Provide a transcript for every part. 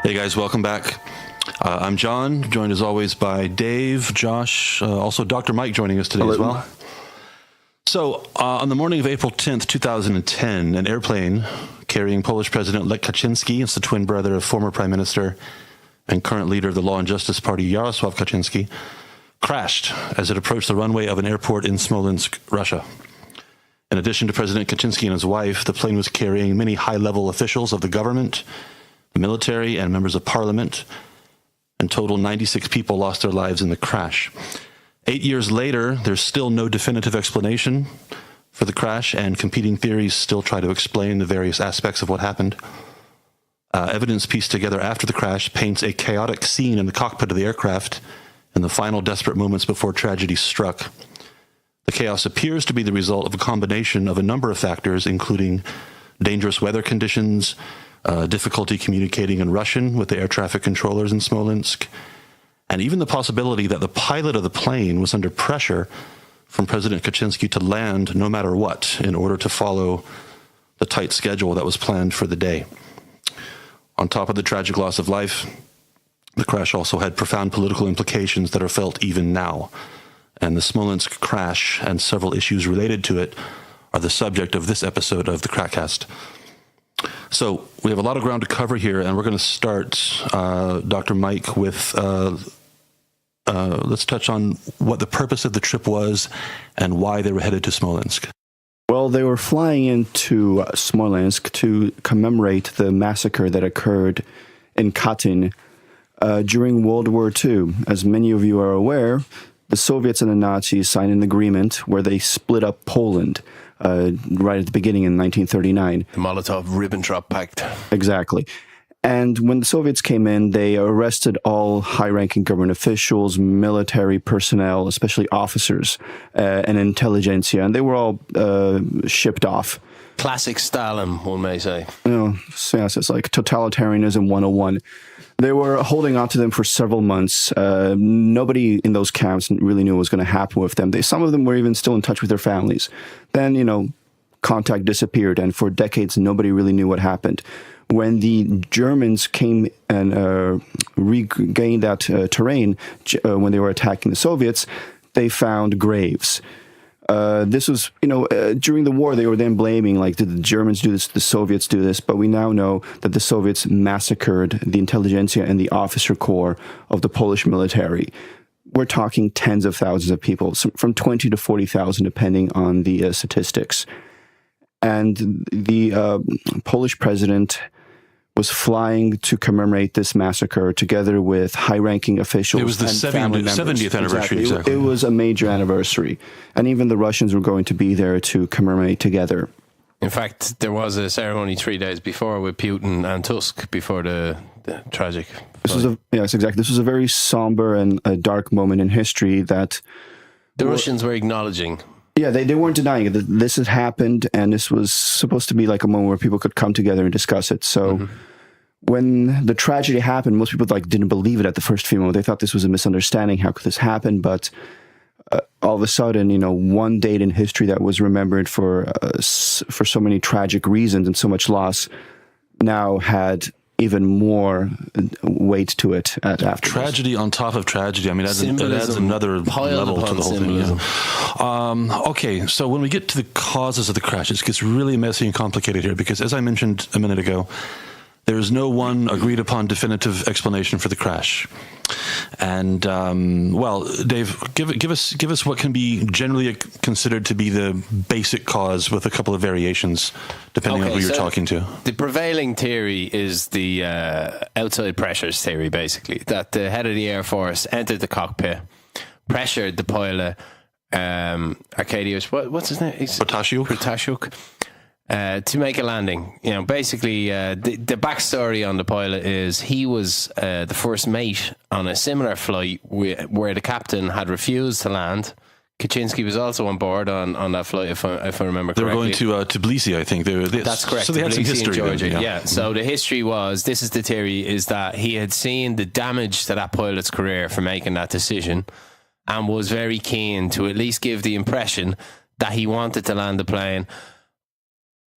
Hey guys, welcome back. I'm John, joined as always by Dave, Josh, also Dr. Mike joining us today as well. So, on the morning of April 10th, 2010, an airplane carrying Polish President Lech Kaczyński, it's the twin brother of former Prime Minister and current leader of the Law and Justice Party, Jarosław Kaczyński, crashed as it approached the runway of an airport in Smolensk, Russia. In addition to President Kaczyński and his wife, the plane was carrying many high-level officials of the government, the military, and members of parliament. In total, 96 people lost their lives in the crash. 8 years later, there's still no definitive explanation for the crash, and competing theories still try to explain the various aspects of what happened. Evidence pieced together after the crash paints a chaotic scene in the cockpit of the aircraft in the final desperate moments before tragedy struck. The chaos appears to be the result of a combination of a number of factors, including dangerous weather conditions, difficulty communicating in Russian with the air traffic controllers in Smolensk, and even the possibility that the pilot of the plane was under pressure from President Kaczyński to land no matter what in order to follow the tight schedule that was planned for the day. On top of the tragic loss of life, the crash also had profound political implications that are felt even now, and the Smolensk crash and several issues related to it are the subject of this episode of the KrakCast. So we have a lot of ground to cover here, and we're going to start, Dr. Mike, with let's touch on what the purpose of the trip was and why they were headed to Smolensk. Well, they were flying into Smolensk to commemorate the massacre that occurred in Katyn during World War II. As many of you are aware, the Soviets and the Nazis signed an agreement where they split up Poland right at the beginning in 1939. The Molotov-Ribbentrop Pact. Exactly. And when the Soviets came in, they arrested all high-ranking government officials, military personnel, especially officers, and intelligentsia, and they were all shipped off. Classic Stalin, one may say. So yes, it's like totalitarianism 101. They were holding on to them for several months. Nobody in those camps really knew what was going to happen with them. Some of them were even still in touch with their families. Then, contact disappeared, and for decades, nobody really knew what happened. When the Germans came and regained that terrain, when they were attacking the Soviets, they found graves. This was, during the war, they were then blaming, did the Germans do this, the Soviets do this? But we now know that the Soviets massacred the intelligentsia and the officer corps of the Polish military. We're talking tens of thousands of people, from 20 to 40,000, depending on the statistics. And the Polish president was flying to commemorate this massacre together with high-ranking officials. It was the 70th anniversary, exactly. It was a major anniversary. And even the Russians were going to be there to commemorate together. In fact, there was a ceremony 3 days before with Putin and Tusk before the tragic. Yes, exactly. This was a very somber and a dark moment in history that the Russians were acknowledging. Yeah, they weren't denying it. This had happened, and this was supposed to be like a moment where people could come together and discuss it. So when the tragedy happened, most people didn't believe it at the first few moments. They thought this was a misunderstanding. How could this happen? But all of a sudden, one date in history that was remembered for so many tragic reasons and so much loss now had even more weight to it after tragedy on top of tragedy. I mean, it adds another level to the whole thing. Yeah. Okay, so when we get to the causes of the crash, it gets really messy and complicated here because, as I mentioned a minute ago, there is no one agreed upon definitive explanation for the crash. And Dave, give us what can be generally considered to be the basic cause, with a couple of variations depending on who you're talking to. The prevailing theory is the outside pressures theory, basically, that the head of the Air Force entered the cockpit, pressured the pilot, Arkadiusz, what's his name? Protasiuk. To make a landing. Basically, the backstory on the pilot is he was the first mate on a similar flight where the captain had refused to land. Kaczynski was also on board on that flight, if I remember correctly. They were going to Tbilisi, I think. That's correct. So they had some history. Georgia. Yeah. So the history was, this is the theory, is that he had seen the damage to that pilot's career for making that decision and was very keen to at least give the impression that he wanted to land the plane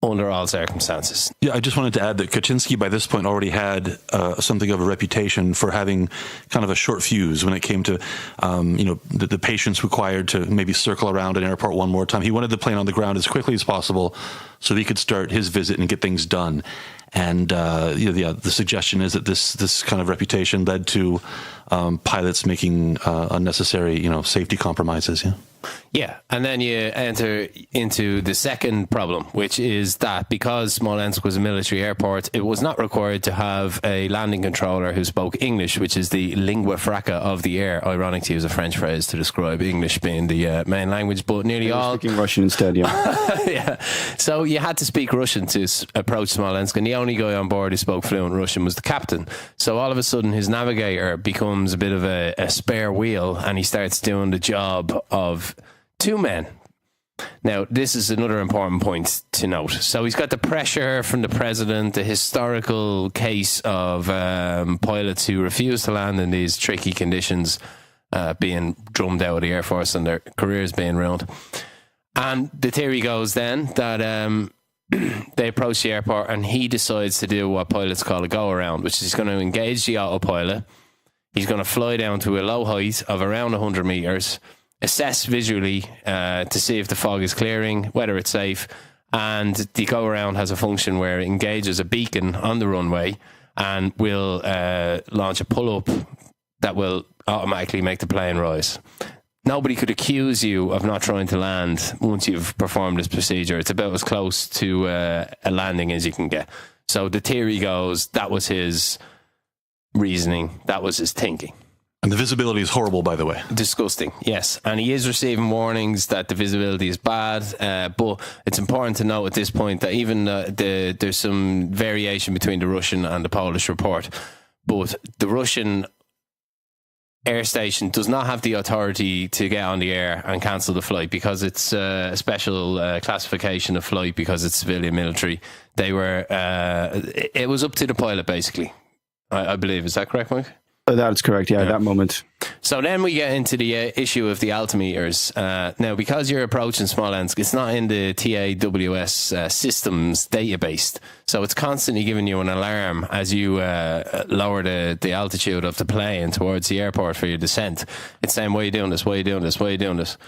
under all circumstances. Yeah, I just wanted to add that Kaczynski by this point already had something of a reputation for having kind of a short fuse when it came to, the patience required to maybe circle around an airport one more time. He wanted the plane on the ground as quickly as possible so he could start his visit and get things done. And the suggestion is that this kind of reputation led to pilots making unnecessary, safety compromises. Yeah. Yeah, and then you enter into the second problem, which is that because Smolensk was a military airport, it was not required to have a landing controller who spoke English, which is the lingua franca of the air. Ironic to use a French phrase to describe English being the main language, but nearly all... Speaking Russian instead, yeah. Yeah. So you had to speak Russian to approach Smolensk, and the only guy on board who spoke fluent Russian was the captain. So all of a sudden, his navigator becomes a bit of a spare wheel, and he starts doing the job of two men. Now, this is another important point to note. So he's got the pressure from the president, the historical case of pilots who refuse to land in these tricky conditions being drummed out of the Air Force and their careers being ruined. And the theory goes then that they approach the airport and he decides to do what pilots call a go-around, which is he's going to engage the autopilot. He's going to fly down to a low height of around 100 meters, assess visually to see if the fog is clearing, whether it's safe, and the go-around has a function where it engages a beacon on the runway and will launch a pull-up that will automatically make the plane rise. Nobody could accuse you of not trying to land once you've performed this procedure. It's about as close to a landing as you can get. So the theory goes that was his reasoning, that was his thinking. And the visibility is horrible, by the way. Disgusting, yes. And he is receiving warnings that the visibility is bad, but it's important to note at this point that even there's some variation between the Russian and the Polish report, but the Russian air station does not have the authority to get on the air and cancel the flight because it's a special classification of flight because it's civilian military. They were, it was up to the pilot, basically, I believe. Is that correct, Mike? That's correct, yeah, at that moment. So then we get into the issue of the altimeters. Now, because you're approaching Smolensk, it's not in the TAWS systems database. So it's constantly giving you an alarm as you lower the altitude of the plane towards the airport for your descent. It's saying, why are you doing this? Why are you doing this? Why are you doing this?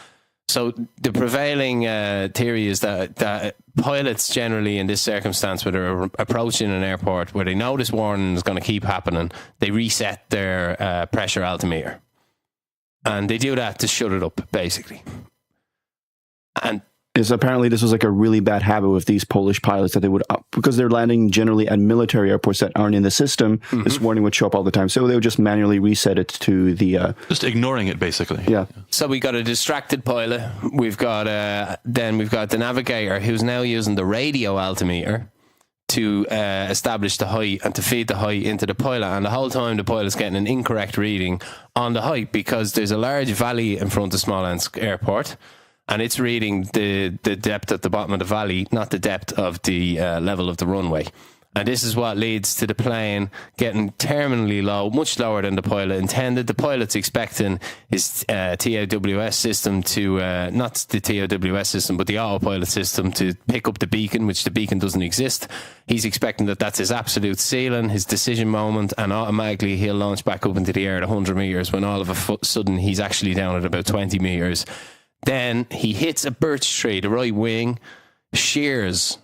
So the prevailing theory is that pilots generally in this circumstance where they're approaching an airport where they know this warning is going to keep happening, they reset their pressure altimeter. And they do that to shut it up, basically. And apparently this was like a really bad habit with these Polish pilots that they would, because they're landing generally at military airports that aren't in the system, this warning would show up all the time. So they would just manually reset it to the... just ignoring it, basically. Yeah. So we got a distracted pilot. We've got the navigator who's now using the radio altimeter to establish the height and to feed the height into the pilot. And the whole time the pilot's getting an incorrect reading on the height because there's a large valley in front of Smolensk airport. And it's reading the depth at the bottom of the valley, not the depth of the level of the runway. And this is what leads to the plane getting terminally low, much lower than the pilot intended. The pilot's expecting his TAWS system to, not the TAWS system, but the autopilot system to pick up the beacon, which the beacon doesn't exist. He's expecting that that's his absolute ceiling, his decision moment, and automatically he'll launch back up into the air at 100 meters when all of a sudden he's actually down at about 20 meters. Then he hits a birch tree, the right wing, shears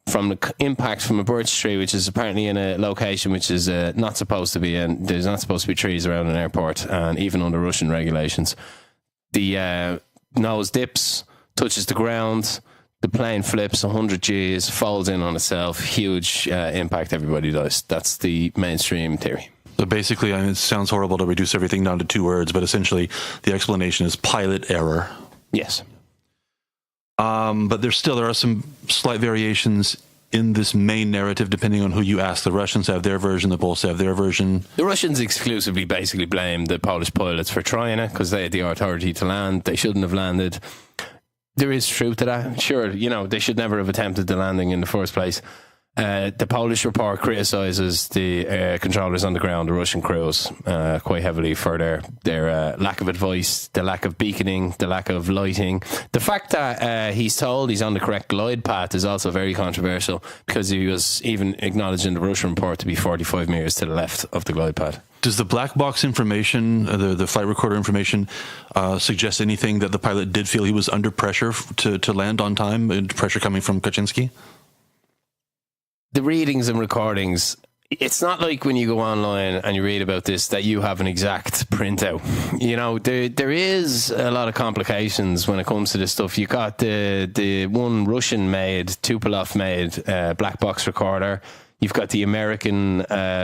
from the impact from a birch tree, which is apparently in a location which is not supposed to be in. There's not supposed to be trees around an airport, and even under Russian regulations. The nose dips, touches the ground, the plane flips 100 Gs, folds in on itself, huge impact, everybody dies. That's the mainstream theory. So basically, it sounds horrible to reduce everything down to 2 words, but essentially the explanation is pilot error. Yes. But there are some slight variations in this main narrative, depending on who you ask. The Russians have their version, the Poles have their version. The Russians exclusively basically blame the Polish pilots for trying it because they had the authority to land. They shouldn't have landed. There is truth to that. Sure, they should never have attempted the landing in the first place. The Polish report criticises the controllers on the ground, the Russian crews, quite heavily for their lack of advice, the lack of beaconing, the lack of lighting. The fact that he's told he's on the correct glide path is also very controversial, because he was even acknowledged in the Russian report to be 45 metres to the left of the glide path. Does the black box information, the flight recorder information, suggest anything that the pilot did feel he was under pressure to land on time, and pressure coming from Kaczyński? The readings and recordings, it's not like when you go online and you read about this that you have an exact printout. You know, there is a lot of complications when it comes to this stuff. You got the one Russian-made, Tupolev-made black box recorder. You've got the American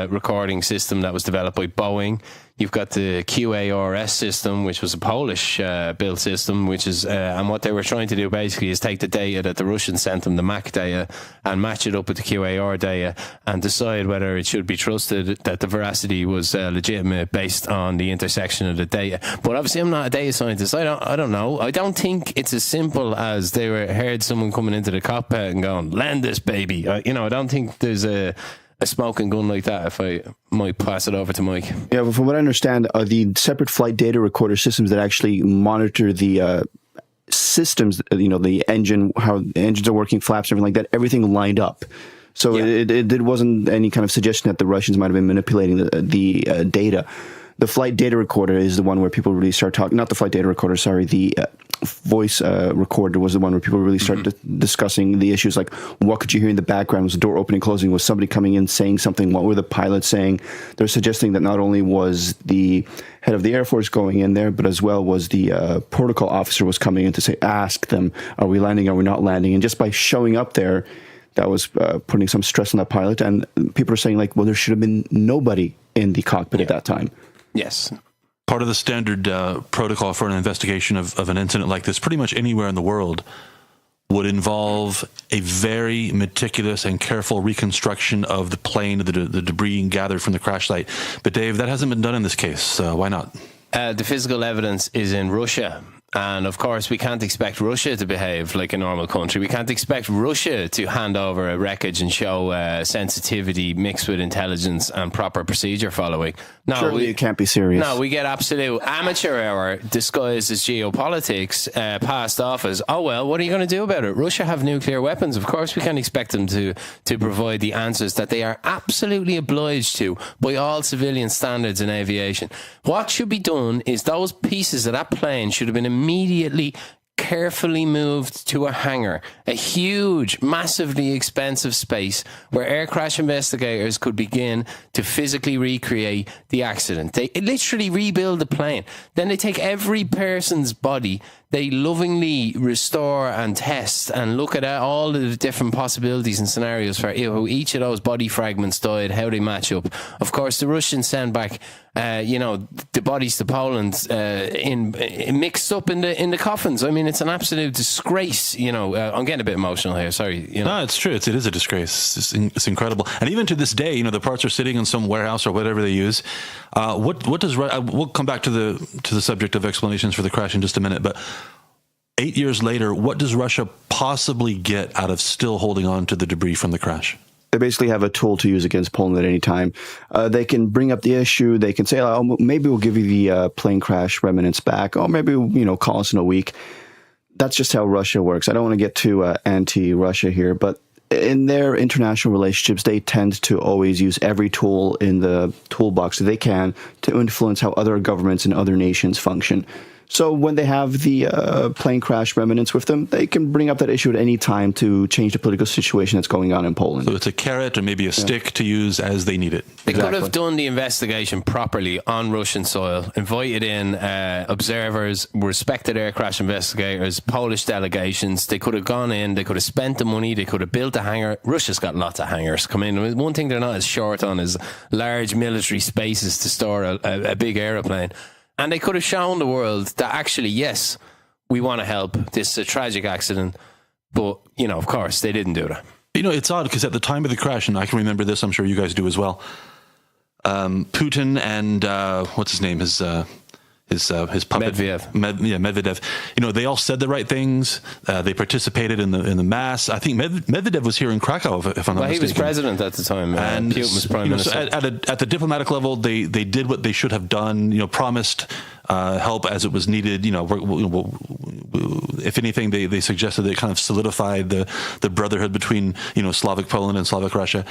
recording system that was developed by Boeing. You've got the QARS system, which was a Polish built system, which is, and what they were trying to do basically is take the data that the Russians sent them, the MAC data, and match it up with the QAR data and decide whether it should be trusted, that the veracity was legitimate based on the intersection of the data. But obviously, I'm not a data scientist. I don't know. I don't think it's as simple as they heard someone coming into the cockpit and going, "Land this baby." I don't think there's a smoking gun like that, if I might pass it over to Mike. Yeah, but from what I understand, the separate flight data recorder systems that actually monitor the systems, the engine, how the engines are working, flaps, everything like that, everything lined up. So it wasn't any kind of suggestion that the Russians might have been manipulating the data. The flight data recorder is the one where people really start talking, not the flight data recorder, sorry, the voice recorder was the one where people really started discussing the issues, like what could you hear in the background? Was the door opening, closing? Was somebody coming in saying something? What were the pilots saying? They're suggesting that not only was the head of the Air Force going in there, but as well was the protocol officer was coming in to say, ask them, are we landing, are we not landing? And just by showing up there, that was putting some stress on that pilot. And people are saying, like, well, there should have been nobody in the cockpit at that time. Yes. Part of the standard protocol for an investigation of an incident like this, pretty much anywhere in the world, would involve a very meticulous and careful reconstruction of the plane, the debris gathered from the crash site. But Dave, that hasn't been done in this case. Why not? The physical evidence is in Russia. And of course, we can't expect Russia to behave like a normal country. We can't expect Russia to hand over a wreckage and show sensitivity mixed with intelligence and proper procedure following. No, Surely you can't be serious. No, we get absolute amateur hour disguised as geopolitics, passed off as, oh, well, what are you going to do about it? Russia have nuclear weapons. Of course, we can't expect them to provide the answers that they are absolutely obliged to by all civilian standards in aviation. What should be done is those pieces of that plane should have been immediately carefully moved to a hangar, a huge, massively expensive space where air crash investigators could begin to physically recreate the accident. They literally rebuild the plane. Then they take every person's body, they lovingly restore and test and look at all the different possibilities and scenarios for how each of those body fragments died, how they match up. Of course, the Russians send back, the bodies to Poland in mixed up in the coffins. I mean, it's an absolute disgrace. I'm getting a bit emotional here. Sorry. No, it's true. It is a disgrace. It's incredible. And even to this day, the parts are sitting in some warehouse or whatever they use. What does we'll come back to the subject of explanations for the crash in just a minute, but 8 years later, what does Russia possibly get out of still holding on to the debris from the crash? They basically have a tool to use against Poland at any time. They can bring up the issue. They can say, oh, maybe we'll give you the plane crash remnants back. Oh, maybe, call us in a week. That's just how Russia works. I don't want to get too anti-Russia here, but in their international relationships, they tend to always use every tool in the toolbox that they can to influence how other governments and other nations function. So when they have the plane crash remnants with them, they can bring up that issue at any time to change the political situation that's going on in Poland. So it's a carrot or maybe a stick to use as they need it. They could have done the investigation properly on Russian soil, invited in observers, respected air crash investigators, Polish delegations. They could have gone in, they could have spent the money, they could have built a hangar. Russia's got lots of hangars. Come in. One thing they're not as short on is large military spaces to store a big aeroplane. And they could have shown the world that actually, yes, we want to help. This is a tragic accident. But, of course, they didn't do that. It's odd because at the time of the crash, and I can remember this, I'm sure you guys do as well, Putin and, what's his name, his his puppet Medvedev. They all said the right things. They participated in the mass. I think Medvedev was here in Krakow, if I'm not mistaken. He was president at the time, and Putin was prime minister. So at the diplomatic level, they did what they should have done. Promised help as it was needed. If anything, they suggested they kind of solidified the brotherhood between Slavic Poland and Slavic Russia.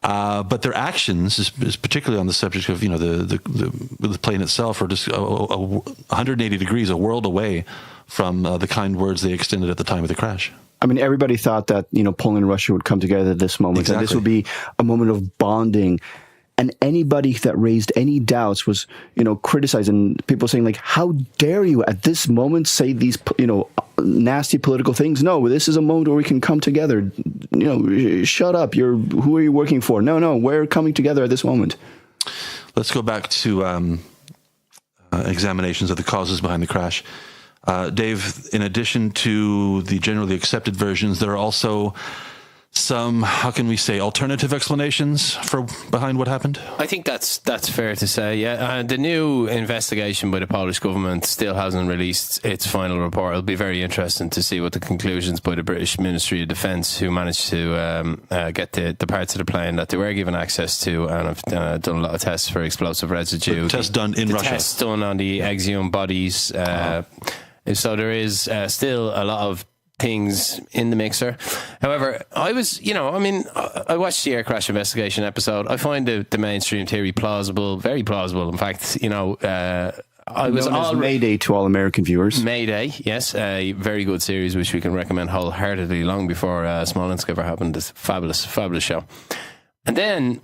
But their actions, is particularly on the subject of the plane itself, are just 180 degrees, a world away from the kind words they extended at the time of the crash. I mean, everybody thought that Poland and Russia would come together at this moment, exactly. And this would be a moment of bonding. And anybody that raised any doubts was, criticizing, people saying, like, how dare you at this moment say these, nasty political things? No, this is a moment where we can come together. Shut up. Who are you working for? No, we're coming together at this moment. Let's go back to examinations of the causes behind the crash. Dave, in addition to the generally accepted versions, there are also some, how can we say, alternative explanations behind what happened? I think that's fair to say, yeah. The new investigation by the Polish government still hasn't released its final report. It'll be very interesting to see what the conclusions by the British Ministry of Defence, who managed to get the parts of the plane that they were given access to, and have done a lot of tests for explosive residue. Tests done in Russia. Tests done on the exhumed bodies. So there is still a lot of things in the mixer. However, I watched the air crash investigation episode. I find the mainstream theory plausible, very plausible. In fact, I was all Mayday to all American viewers. Mayday, yes, a very good series which we can recommend wholeheartedly. Long before Smolensk ever happened, this fabulous show. And then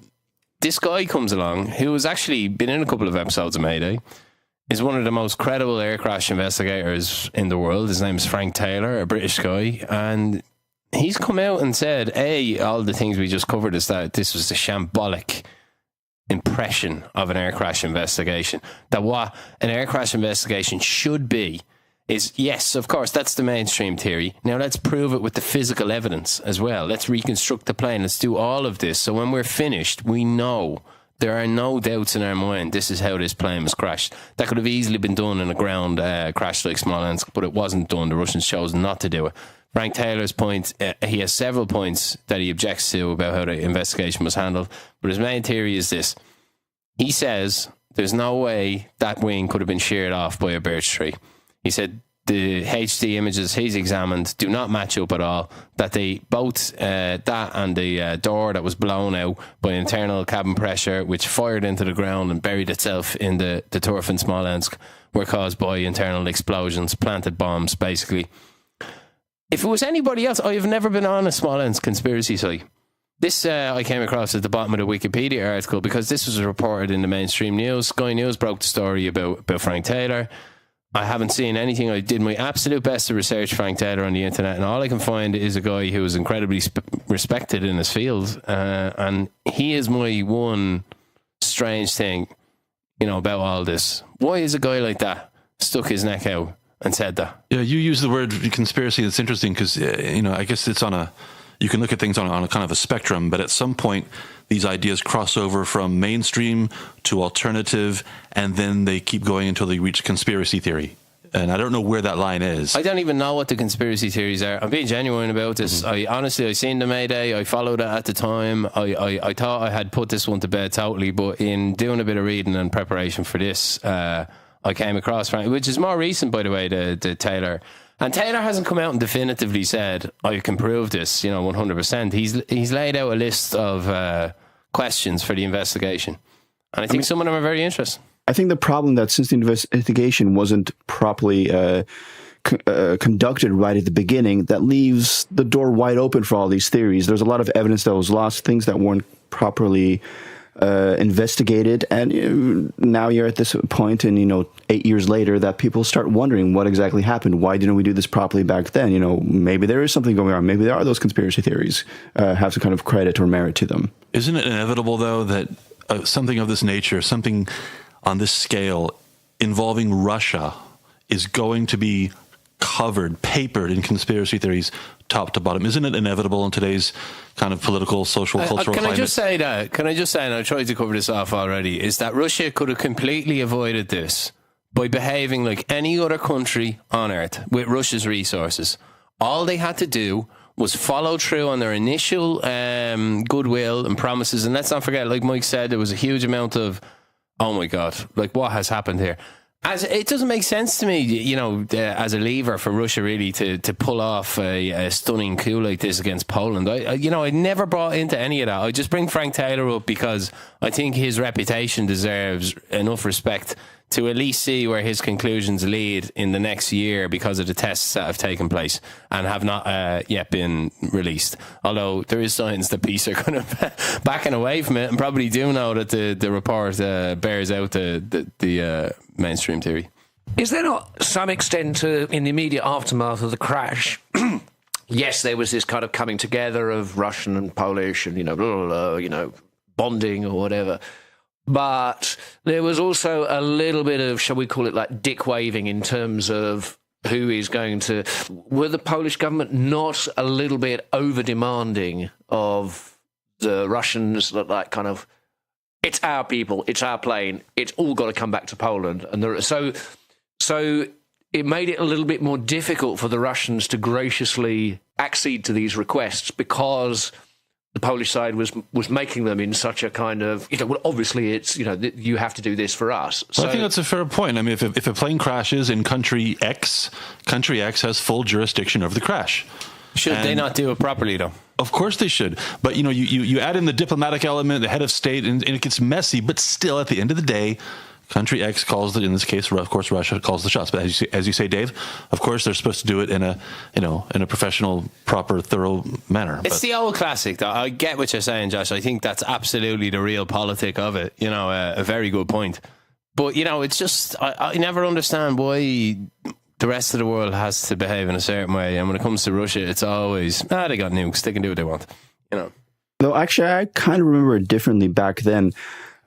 this guy comes along who has actually been in a couple of episodes of Mayday. Is one of the most credible air crash investigators in the world. His name is Frank Taylor, a British guy, and he's come out and said, all the things we just covered is that this was a shambolic impression of an air crash investigation. That what an air crash investigation should be is, yes, of course, that's the mainstream theory. Now let's prove it with the physical evidence as well. Let's reconstruct the plane. Let's do all of this. So when we're finished, we know. There are no doubts in our mind this is how this plane was crashed. That could have easily been done in a ground crash like Smolensk, but it wasn't done. The Russians chose not to do it. Frank Taylor's point, he has several points that he objects to about how the investigation was handled, but his main theory is this. He says there's no way that wing could have been sheared off by a birch tree. He said the HD images he's examined do not match up at all. That they both that and the door that was blown out by internal cabin pressure, which fired into the ground and buried itself in the turf in Smolensk, were caused by internal explosions, planted bombs, basically. If it was anybody else, I have never been on a Smolensk conspiracy site. This I came across at the bottom of the Wikipedia article because this was reported in the mainstream news. Sky News broke the story about Frank Taylor. I haven't seen anything. I did my absolute best to research Frank Taylor on the internet, and all I can find is a guy who is incredibly respected in his field, and he is my one strange thing, about all this. Why is a guy like that stuck his neck out and said that? Yeah, you use the word conspiracy. That's interesting because I guess it's you can look at things on a kind of a spectrum, but at some point these ideas cross over from mainstream to alternative, and then they keep going until they reach conspiracy theory. And I don't know where that line is. I don't even know what the conspiracy theories are. I'm being genuine about this. Mm-hmm. I seen the Mayday. I followed it at the time. I thought I had put this one to bed totally, but in doing a bit of reading and preparation for this, I came across Frank, which is more recent, by the way, the Taylor. And Taylor hasn't come out and definitively said, I can prove this, 100%. He's laid out a list of questions for the investigation. And I think some of them are very interesting. I think the problem that since the investigation wasn't properly conducted right at the beginning, that leaves the door wide open for all these theories. There's a lot of evidence that was lost, things that weren't properly investigated, and now you're at this point, and 8 years later, that people start wondering what exactly happened. Why didn't we do this properly back then? Maybe there is something going on. Maybe there are those conspiracy theories have some kind of credit or merit to them. Isn't it inevitable, though, that something of this nature, something on this scale involving Russia, is going to be papered in conspiracy theories top to bottom? Isn't it inevitable in today's kind of political, social, cultural climate? Can I just say, and I tried to cover this off already, is that Russia could have completely avoided this by behaving like any other country on earth with Russia's resources. All they had to do was follow through on their initial goodwill and promises. And let's not forget, like Mike said, there was a huge amount of, oh my God, like what has happened here? As it doesn't make sense to me, as a lever for Russia really to pull off a stunning coup like this against Poland. I never bought into any of that. I just bring Frank Taylor up because I think his reputation deserves enough respect to at least see where his conclusions lead in the next year because of the tests that have taken place and have not yet been released. Although there is signs that peace are kind of backing away from it, and probably do know that the report bears out the mainstream theory. Is there not some extent in the immediate aftermath of the crash? Yes, there was this kind of coming together of Russian and Polish and blah, blah, blah, bonding or whatever. But there was also a little bit of, shall we call it, like dick waving in terms of who is going to... Were the Polish government not a little bit over demanding of the Russians, like kind of, it's our people, it's our plane, it's all got to come back to Poland. And so it made it a little bit more difficult for the Russians to graciously accede to these requests because the Polish side was making them in such a kind of, well, obviously it's, you have to do this for us. So, I think that's a fair point. I mean, if a plane crashes in country X has full jurisdiction over the crash. Should they not do it properly, though? Of course they should. But, you add in the diplomatic element, the head of state, and it gets messy. But still, at the end of the day, country X calls in this case, of course, Russia calls the shots. But as you say, Dave, of course, they're supposed to do it in a professional, proper, thorough manner. It's the old classic, though. I get what you're saying, Josh. I think that's absolutely the real politic of it. A very good point. But, it's just, I never understand why the rest of the world has to behave in a certain way. And when it comes to Russia, it's always, they got nukes. They can do what they want, No, actually, I kind of remember it differently back then.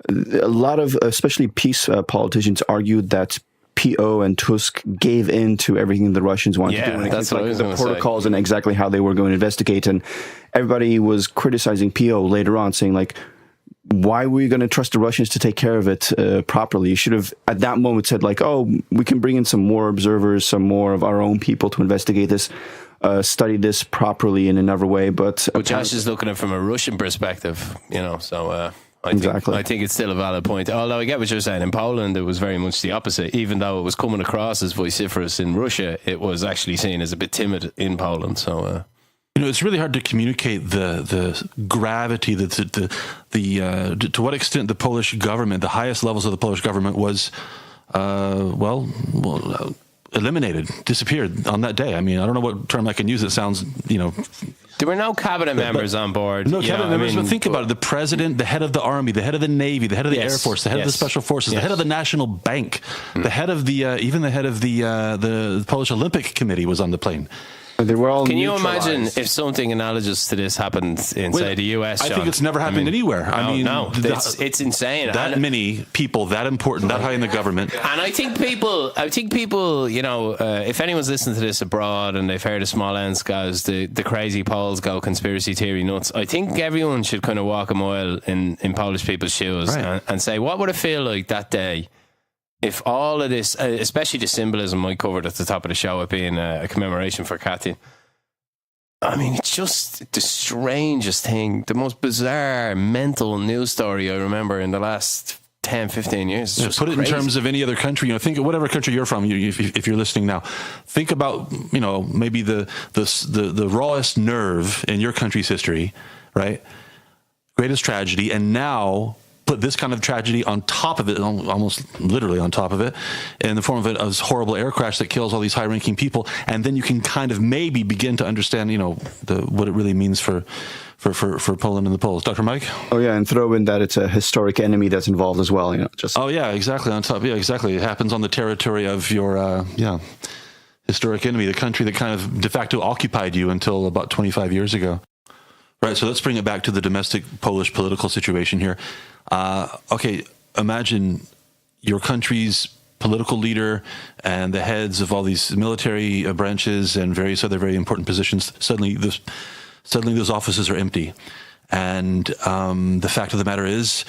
A lot of, especially peace politicians, argued that PO and Tusk gave in to everything the Russians wanted to do. And that's what I was going to say. The protocols and exactly how they were going to investigate. And everybody was criticizing PO later on, saying, like, why were you going to trust the Russians to take care of it properly? You should have, at that moment, said, like, oh, we can bring in some more observers, some more of our own people to investigate this, study this properly in another way. But Josh is looking at it from a Russian perspective, so... I think it's still a valid point. Although I get what you're saying. In Poland, it was very much the opposite. Even though it was coming across as vociferous in Russia, it was actually seen as a bit timid in Poland. So, it's really hard to communicate the gravity, to what extent the Polish government, the highest levels of the Polish government, was eliminated, disappeared on that day. I mean, I don't know what term I can use. It sounds, there were no cabinet members on board. No cabinet members, but think about it. The president, the head of the army, the head of the navy, the head of the air force, the head of the special forces, the head of the national bank, the head of even the head of the Polish Olympic Committee was on the plane. They were all Can you imagine if something analogous to this happened in, say, the US? I think it's never happened anywhere. It's insane. That many people, that important, that high in the government. And I think people, if anyone's listening to this abroad and they've heard of Smolensk as the crazy Poles go conspiracy theory nuts, I think everyone should kind of walk a mile in Polish people's shoes and say, what would it feel like that day if all of this, especially the symbolism I covered at the top of the show, it being a commemoration for Katyn. I mean, it's just the strangest thing, the most bizarre mental news story I remember in the last 10, 15 years. It's just put it crazy. in terms of any other country. Think of whatever country you're from. If you're listening now, think about maybe the rawest nerve in your country's history, right? Greatest tragedy, and now put this kind of tragedy on top of it, almost literally on top of it, in the form of a horrible air crash that kills all these high-ranking people, and then you can kind of maybe begin to understand, what it really means for Poland and the Poles. Dr. Mike? Oh yeah, and throw in that it's a historic enemy that's involved as well. Oh yeah, exactly. On top, yeah, exactly. It happens on the territory of your historic enemy, the country that kind of de facto occupied you until about 25 years ago. Right. So let's bring it back to the domestic Polish political situation here. Okay, imagine your country's political leader and the heads of all these military branches and various other very important positions. Suddenly those offices are empty. And the fact of the matter is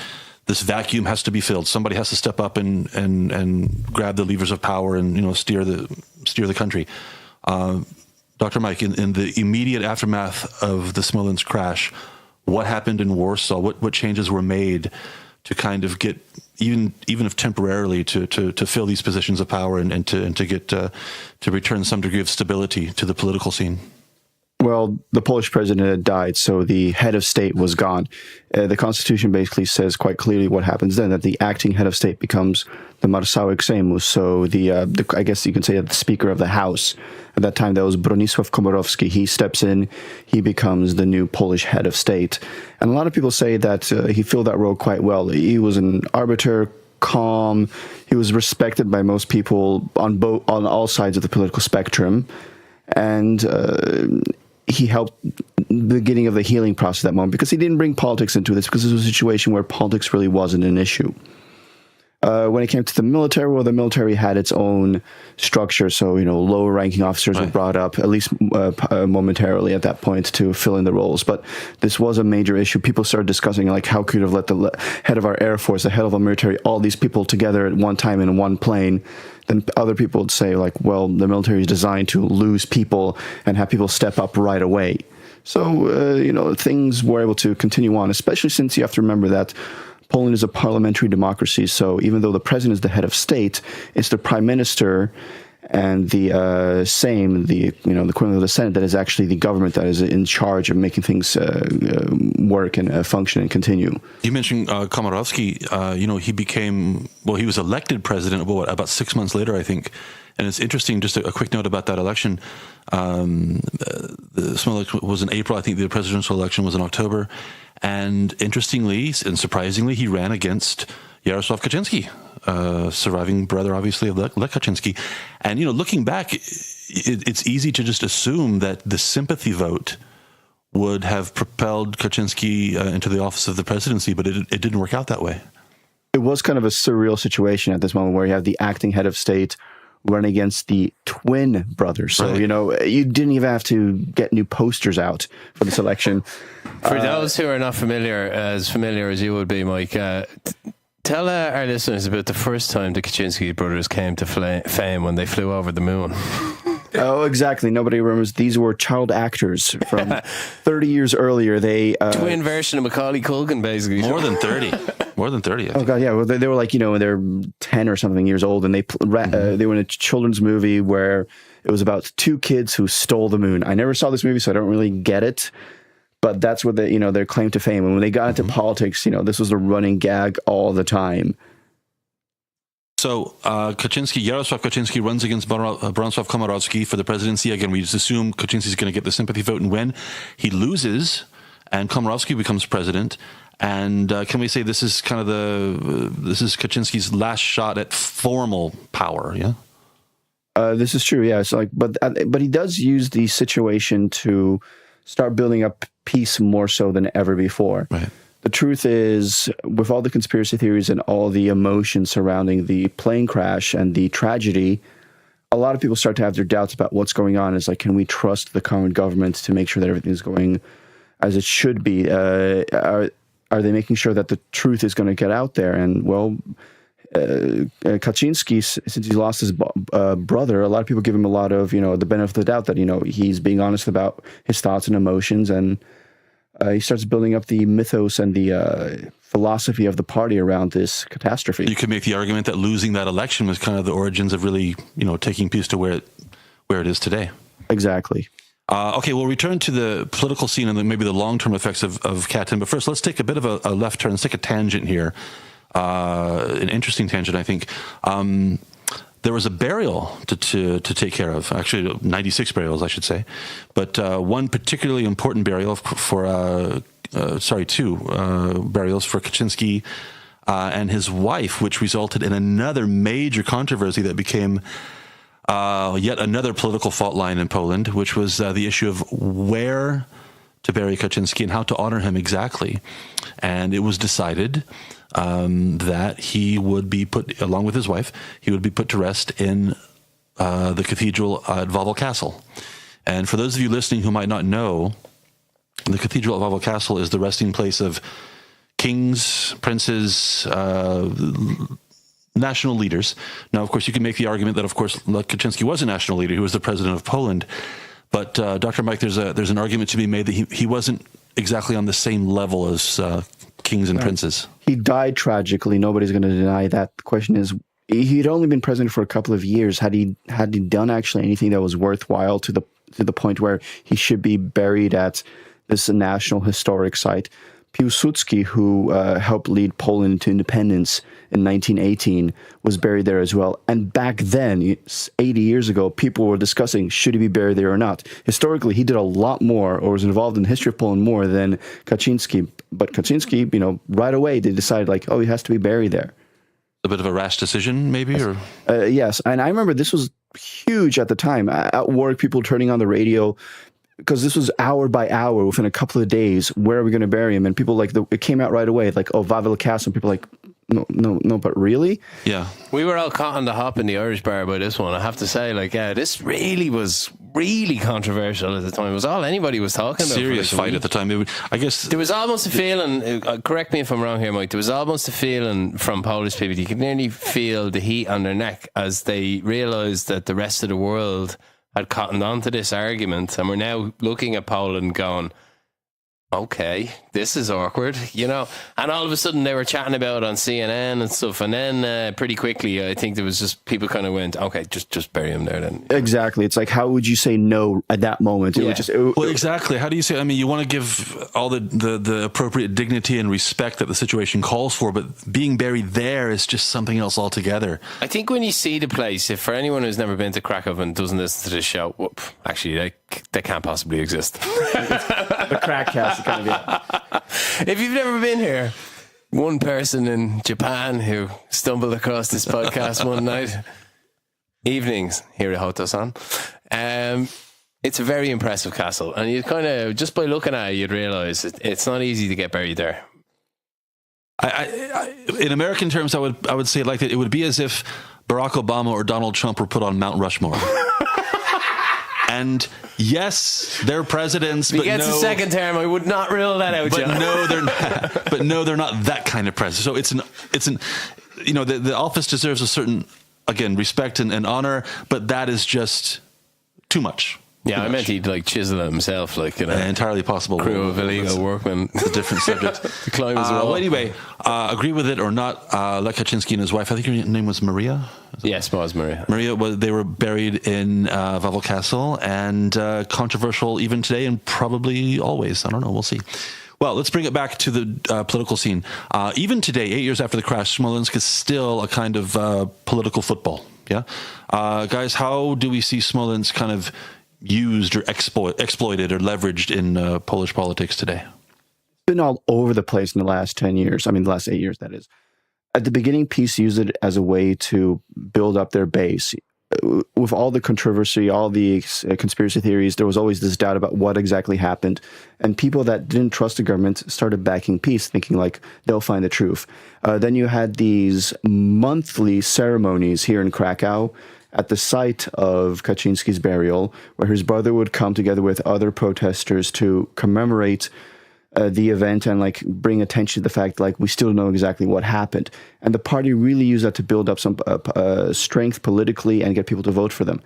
this vacuum has to be filled. Somebody has to step up and grab the levers of power and steer the country. Dr. Mike, in the immediate aftermath of the Smolensk crash, what happened in Warsaw? What changes were made to kind of get, even if temporarily, to fill these positions of power and to get to return some degree of stability to the political scene? Well, the Polish president had died, so the head of state was gone. The constitution basically says quite clearly what happens then, that the acting head of state becomes the Marszałek Sejmu, so the I guess you can say the Speaker of the House. At that time, that was Bronisław Komorowski. He steps in, he becomes the new Polish head of state. And a lot of people say that he filled that role quite well. He was an arbiter, calm. He was respected by most people on all sides of the political spectrum. And he helped the beginning of the healing process at that moment, because he didn't bring politics into this, because it was a situation where politics really wasn't an issue. When it came to the military, well, the military had its own structure. So, lower ranking officers were brought up, at least momentarily at that point, to fill in the roles. But this was a major issue. People started discussing, like, how could you have let the head of our Air Force, the head of our military, all these people together at one time in one plane? Then other people would say, like, well, the military is designed to lose people and have people step up right away. So, things were able to continue on, especially since you have to remember that Poland is a parliamentary democracy. So even though the president is the head of state, it's the prime minister and the Sejm, the equivalent of the Senate, that is actually the government that is in charge of making things work and function and continue. You mentioned Komorowski. He was elected president about 6 months later, I think. And it's interesting, just a quick note about that election. The Smolensk was in April. I think the presidential election was in October. And interestingly and surprisingly, he ran against Jarosław Kaczyński, surviving brother, obviously, of Lech Kaczyński. And, looking back, it's easy to just assume that the sympathy vote would have propelled Kaczyński into the office of the presidency, but it didn't work out that way. It was kind of a surreal situation at this moment, where you have the acting head of state run against the twin brothers. So, right. You didn't even have to get new posters out for this election. For those who are not familiar as you would be, Mike, tell our listeners about the first time the Kaczynski brothers came to fame when they flew over the moon. Oh, exactly. Nobody remembers. These were child actors from 30 years earlier. They twin version of Macaulay Culkin, basically. More than 30. More than 30. Oh, God, yeah. Well, they were like, they're 10 or something years old, and they were in a children's movie where it was about two kids who stole the moon. I never saw this movie, so I don't really get it. But that's what their claim to fame. And when they got into politics, this was the running gag all the time. So Jarosław Kaczyński runs against Bronisław Komorowski for the presidency. Again, we just assume Kaczynski's going to get the sympathy vote and win. He loses, and Komorowski becomes president. And can we say this is kind of this is Kaczynski's last shot at formal power? Yeah. This is true. Yeah. So but he does use the situation to start building up peace more so than ever before. Right. The truth is, with all the conspiracy theories and all the emotion surrounding the plane crash and the tragedy, a lot of people start to have their doubts about what's going on. It's like, can we trust the current government to make sure that everything's going as it should be? Are they making sure that the truth is going to get out there? And, well, Kaczynski, since he lost his brother, a lot of people give him a lot of, the benefit of the doubt that, he's being honest about his thoughts and emotions, and he starts building up the mythos and the philosophy of the party around this catastrophe. You could make the argument that losing that election was kind of the origins of really, taking peace to where it is today. Exactly. Okay, we'll return to the political scene and then maybe the long-term effects of Katyn. But first, let's take a bit of a left turn. Let's take a tangent here. An interesting tangent, I think. There was a burial to take care of. Actually, 96 burials, I should say. But one particularly important burial two burials for Kaczynski and his wife, which resulted in another major controversy that became yet another political fault line in Poland, which was the issue of where to bury Kaczynski and how to honor him exactly. And it was decided that he would be put, along with his wife, he would be put to rest in the cathedral at Wawel Castle. And for those of you listening who might not know, the cathedral at Wawel Castle is the resting place of kings, princes, national leaders. Now, of course, you can make the argument that, of course, Lech Kaczyński was a national leader. He was the president of Poland. But Dr. Mike, there's an argument to be made that he wasn't exactly on the same level as kings and princes. He died tragically. Nobody's going to deny that. The question is, he'd only been president for a couple of years. Had he done actually anything that was worthwhile to the point where he should be buried at this national historic site? Piłsudski, who helped lead Poland to independence in 1918, was buried there as well. And back then, 80 years ago, people were discussing, should he be buried there or not? Historically, he did a lot more, or was involved in the history of Poland more than Kaczynski. But Kaczynski, right away, they decided, he has to be buried there. A bit of a rash decision, maybe? Or yes. And I remember this was huge at the time. At work, people turning on the radio, because this was hour by hour, within a couple of days, where are we going to bury him? And people it came out right away, Wawel Castle. And people no, but really? Yeah. We were all caught on the hop in the Irish bar by this one. I have to say, this really was really controversial at the time. It was all anybody was talking about. Serious fight at the time. I guess there was almost a feeling, correct me if I'm wrong here, Mike, there was almost a feeling from Polish people, you could nearly feel the heat on their neck as they realised that the rest of the world had cottoned on to this argument, and we're now looking at Poland going, okay, this is awkward, and all of a sudden they were chatting about it on CNN and stuff, and then pretty quickly I think there was just people kind of went, okay, just bury him there then. Exactly. It's how would you say no at that moment? It would well, exactly. How do you say? You want to give all the appropriate dignity and respect that the situation calls for, but being buried there is just something else altogether. I think when you see the place, if for anyone who's never been to Krakow and doesn't listen to this show, actually they can't possibly exist. The KrakCast. If you've never been here, one person in Japan who stumbled across this podcast one night, evenings here at Hoto-san, it's a very impressive castle, and you kind of, just by looking at it, you'd realise it's not easy to get buried there. I, in American terms, I would say it like that. It would be as if Barack Obama or Donald Trump were put on Mount Rushmore. And yes, they're presidents. But he gets a second term. I would not rule that out. But no, they're not. But no, they're not that kind of president. So the office deserves a certain, again, respect and honor. But that is just too much. Yeah, I meant he'd chisel it himself, entirely possible. Crew of illegal workmen. It's a different subject. To climb as well. Well, anyway, agree with it or not, Lech Kaczyński and his wife, I think her name was Maria. Yes, it was Maria. They were buried in Wawel Castle, and controversial even today and probably always. I don't know. We'll see. Well, let's bring it back to the political scene. Even today, 8 years after the crash, Smolensk is still a kind of political football. Yeah, guys, how do we see Smolensk kind of used or exploited or leveraged in Polish politics today? It's been all over the place in the last 10 years. The last 8 years, that is. At the beginning, PiS used it as a way to build up their base. With all the controversy, all the conspiracy theories, there was always this doubt about what exactly happened. And people that didn't trust the government started backing PiS, thinking they'll find the truth. Then you had these monthly ceremonies here in Krakow at the site of Kaczynski's burial, where his brother would come together with other protesters to commemorate the event and bring attention to the fact we still don't know exactly what happened. And the party really used that to build up some strength politically and get people to vote for them.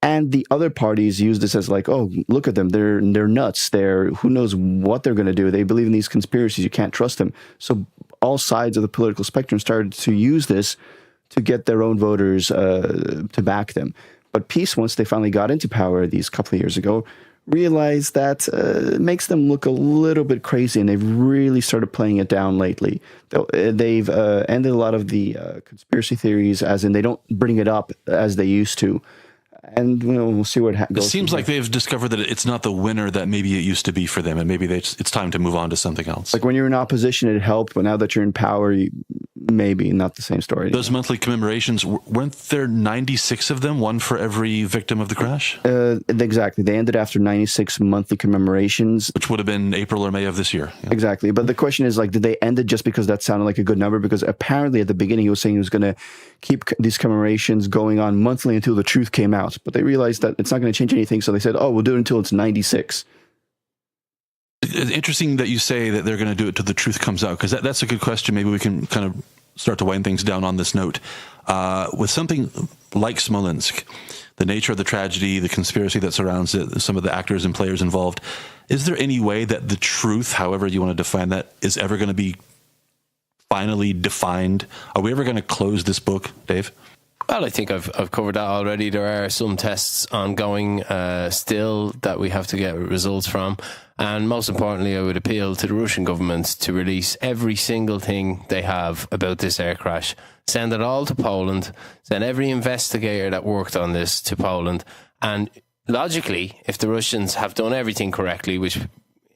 And the other parties used this as oh, look at them, they're nuts, who knows what they're going to do, they believe in these conspiracies, you can't trust them. So all sides of the political spectrum started to use this to get their own voters to back them. But PiS, once they finally got into power these couple of years ago, realized that it makes them look a little bit crazy, and they've really started playing it down lately. They've ended a lot of the conspiracy theories, as in they don't bring it up as they used to. And we'll see what goes. It seems like they've discovered that it's not the winner that maybe it used to be for them, and maybe it's time to move on to something else. When you're in opposition, it helped, but now that you're in power, maybe not the same story. Those monthly commemorations, weren't there 96 of them, one for every victim of the crash? Exactly. They ended after 96 monthly commemorations. Which would have been April or May of this year. Yeah. Exactly. But the question is, did they end it just because that sounded like a good number? Because apparently at the beginning he was saying he was going to keep these commemorations going on monthly until the truth came out. But they realized that it's not going to change anything, so they said, we'll do it until it's 96. interesting that you say that they're going to do it till the truth comes out, because that's a good question. Maybe we can kind of start to wind things down on this note. With something like Smolensk, the nature of the tragedy, the conspiracy that surrounds it, some of the actors and players involved, is there any way that the truth, however you want to define that, is ever going to be finally defined? Are we ever going to close this book, Dave? Well, I think I've covered that already. There are some tests ongoing still that we have to get results from. And most importantly, I would appeal to the Russian government to release every single thing they have about this air crash. Send it all to Poland. Send every investigator that worked on this to Poland. And logically, if the Russians have done everything correctly, which,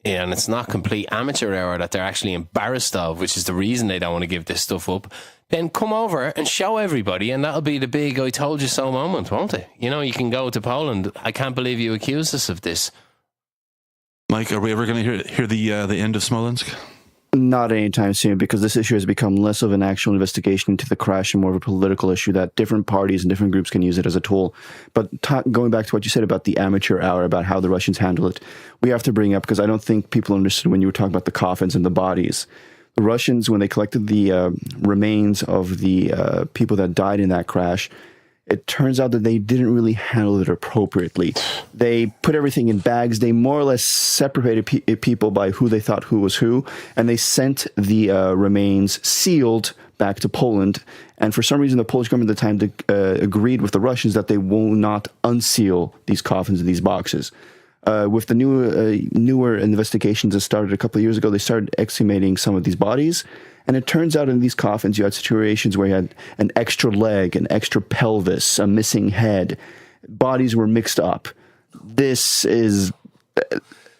and it's not complete amateur hour that they're actually embarrassed of, which is the reason they don't want to give this stuff up, then come over and show everybody, and that'll be the big "I told you so" moment, won't it? You know, you can go to Poland. I can't believe you accused us of this. Mike, are we ever going to hear the end of Smolensk? Not anytime soon, because this issue has become less of an actual investigation into the crash and more of a political issue that different parties and different groups can use it as a tool. But going back to what you said about the amateur hour, about how the Russians handle it, we have to bring up, because I don't think people understood when you were talking about the coffins and the bodies. The Russians, when they collected the remains of the people that died in that crash, it turns out that they didn't really handle it appropriately. They put everything in bags. They more or less separated people by who they thought who was who, and they sent the remains sealed back to Poland. And for some reason, the Polish government at the time agreed with the Russians that they will not unseal these coffins and these boxes. With the newer investigations that started a couple of years ago, they started exhumating some of these bodies. And it turns out in these coffins, you had situations where you had an extra leg, an extra pelvis, a missing head. Bodies were mixed up. This is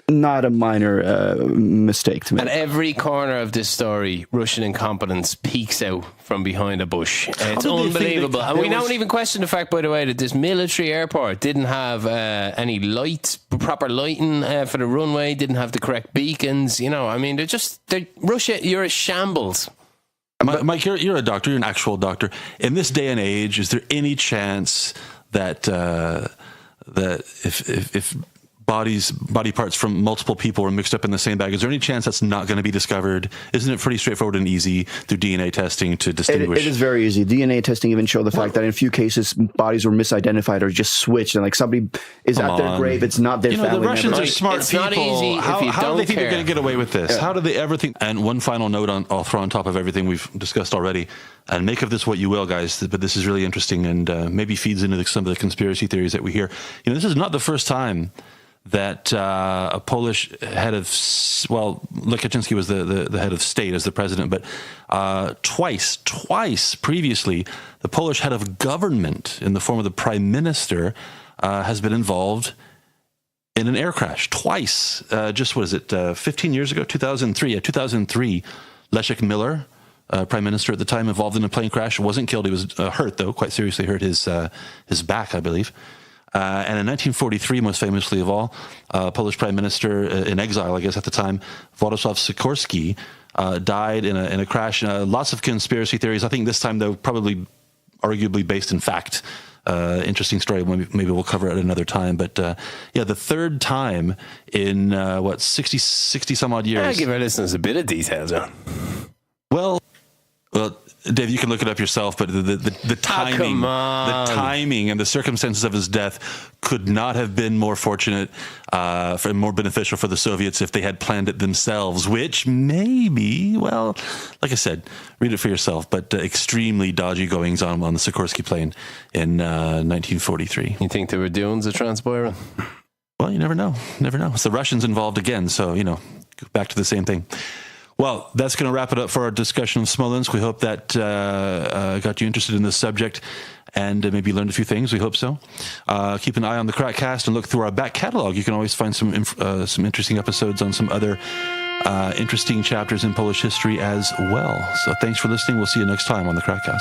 not a minor mistake to make. At every corner of this story, Russian incompetence peeks out from behind a bush. It's unbelievable. And we don't even question the fact, by the way, that this military airport didn't have any lights, proper lighting for the runway, didn't have the correct beacons. You know, I mean, Russia, you're a shambles. Mike, you're a doctor. You're an actual doctor. In this day and age, is there any chance that if body parts from multiple people were mixed up in the same bag, is there any chance that's not going to be discovered? Isn't it pretty straightforward and easy through DNA testing to distinguish? It is very easy. DNA testing even showed the fact that in a few cases, bodies were misidentified or just switched, and like somebody is at their grave, it's not their family member. The Russians are smart it's people. Not easy how do they think care. they're going to get away with this? Yeah. How do they ever think? And one final note I'll throw on top of everything we've discussed already, and make of this what you will, guys, but this is really interesting and maybe feeds into some of the conspiracy theories that we hear. You know, this is not the first time that a Polish head of, well, Lech Kaczyński was the head of state as the president, but twice previously, the Polish head of government in the form of the prime minister has been involved in an air crash. Twice. Just, 15 years ago? 2003. Yeah, 2003, Leszek Miller, prime minister at the time, involved in a plane crash. Wasn't killed. He was hurt, though, quite seriously hurt his back, I believe. And in 1943, most famously of all, Polish prime minister in exile, I guess at the time, Władysław Sikorski, died in a crash. Lots of conspiracy theories. I think this time, though, probably arguably based in fact. Interesting story. Maybe we'll cover it another time. But yeah, the third time in 60 some odd years. I'll give our listeners a bit of detail, John. Well, Dave, you can look it up yourself, but the timing, the timing and the circumstances of his death could not have been more fortunate, more beneficial for the Soviets if they had planned it themselves, which maybe, well, like I said, read it for yourself, but extremely dodgy goings on the Sikorsky plane in 1943. You think they were doing the transpiring? Well, you never know. Never know. It's the Russians involved again, so, back to the same thing. Well, that's going to wrap it up for our discussion of Smolensk. We hope that got you interested in this subject and maybe learned a few things. We hope so. Keep an eye on the KrakCast and look through our back catalog. You can always find some interesting episodes on some other interesting chapters in Polish history as well. So thanks for listening. We'll see you next time on the KrakCast.